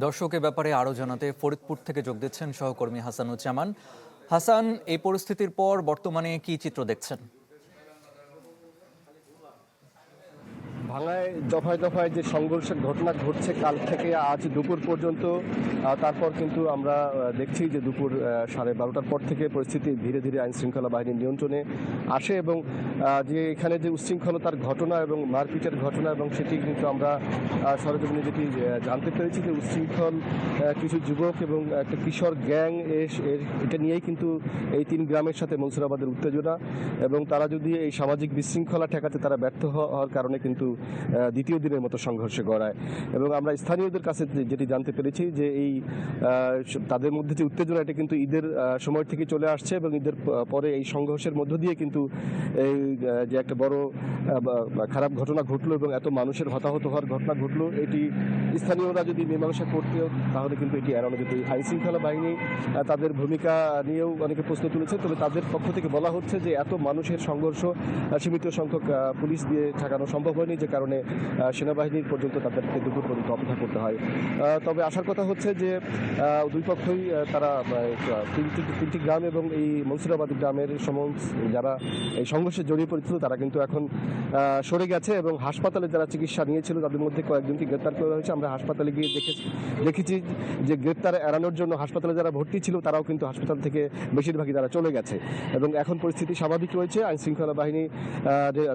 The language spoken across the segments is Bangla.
দর্শক এ ব্যাপারে আরও জানাতে ফরিদপুর থেকে যোগ দিচ্ছেন সহকর্মী হাসানুজ্জামান। হাসান, এই পরিস্থিতির পর বর্তমানে কি চিত্র দেখছেন? ভাঙায় দফায় দফায় যে সংঘর্ষের ঘটনা ঘটছে কাল থেকে আজ দুপুর পর্যন্ত, তারপর কিন্তু আমরা দেখছি যে দুপুর 12:30টার পর থেকে পরিস্থিতি ধীরে ধীরে আইন শৃঙ্খলা বাহিনীর নিয়ন্ত্রণে আসে এবং যে এখানে যে উচ্ছৃঙ্খলতার ঘটনা এবং মারপিটের ঘটনা এবং সেটি কিন্তু আমরা সরেজমিনে যেটি জানতে পেরেছি যে উচ্ছৃঙ্খল কিছু যুবক এবং একটা কিশোর গ্যাং এটা নিয়েই কিন্তু এই 3 গ্রামের সাথে মনসুরাবাদের উত্তেজনা, এবং তারা যদি এই সামাজিক বিশৃঙ্খলা ঠেকাতে তারা ব্যর্থ হওয়ার কারণে কিন্তু দ্বিতীয় দিনের মতো সংঘর্ষে গড়ায়। এবং আমরা স্থানীয়দের কাছে যেটি জানতে পেরেছি যে এই তাদের মধ্যে যে উত্তেজনা এটা কিন্তু ঈদের সময় থেকে চলে আসছে এবং ঈদের পরে এই সংঘর্ষের মধ্য দিয়ে কিন্তু এই যে একটা বড় খারাপ ঘটনা ঘটলো এবং এত মানুষের হতাহত হওয়ার ঘটনা ঘটলো, এটি স্থানীয়রা যদি মীমাংসা করতেও তাহলে কিন্তু এটি এড়ানো যেত। আইন শৃঙ্খলা বাহিনী তাদের ভূমিকা নিয়েও অনেকে প্রশ্ন তুলেছে, তবে তাদের পক্ষ থেকে বলা হচ্ছে যে এত মানুষের সংঘর্ষ সীমিত সংখ্যক পুলিশ দিয়ে ঠেকানো সম্ভব হয়নি, যে কারণে সেনাবাহিনীর পর্যন্ত তাদেরকে দুপুর পর্যন্ত অপেক্ষা করতে হয়। তবে আসার কথা হচ্ছে যে দুই পক্ষই তারা তিনটি গ্রাম এবং এই মনসুরাবাদ গ্রামের যারা এই সংঘর্ষে জড়িয়ে পড়েছিল তারা কিন্তু এখন সরে গেছে এবং হাসপাতালে যারা চিকিৎসা নিয়েছিল তাদের মধ্যে কয়েকজনকে গ্রেপ্তার করা হয়েছে। আমরা হাসপাতালে গিয়ে দেখেছি যে গ্রেপ্তার এড়ানোর জন্য হাসপাতালে যারা ভর্তি ছিল তারাও কিন্তু হাসপাতাল থেকে বেশিরভাগই তারা চলে গেছে এবং এখন পরিস্থিতি স্বাভাবিক রয়েছে। আইন শৃঙ্খলা বাহিনী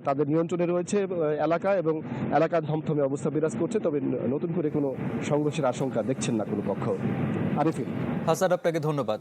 তাদের নিয়ন্ত্রণে রয়েছে এলাকা এবং এলাকার থমথমে অবস্থা বিরাজ করছে, তবে নতুন করে কোনো সংঘর্ষের আশঙ্কা দেখছেন না কোনো পক্ষ। আরিফিন। হাসান, আপনাকে ধন্যবাদ।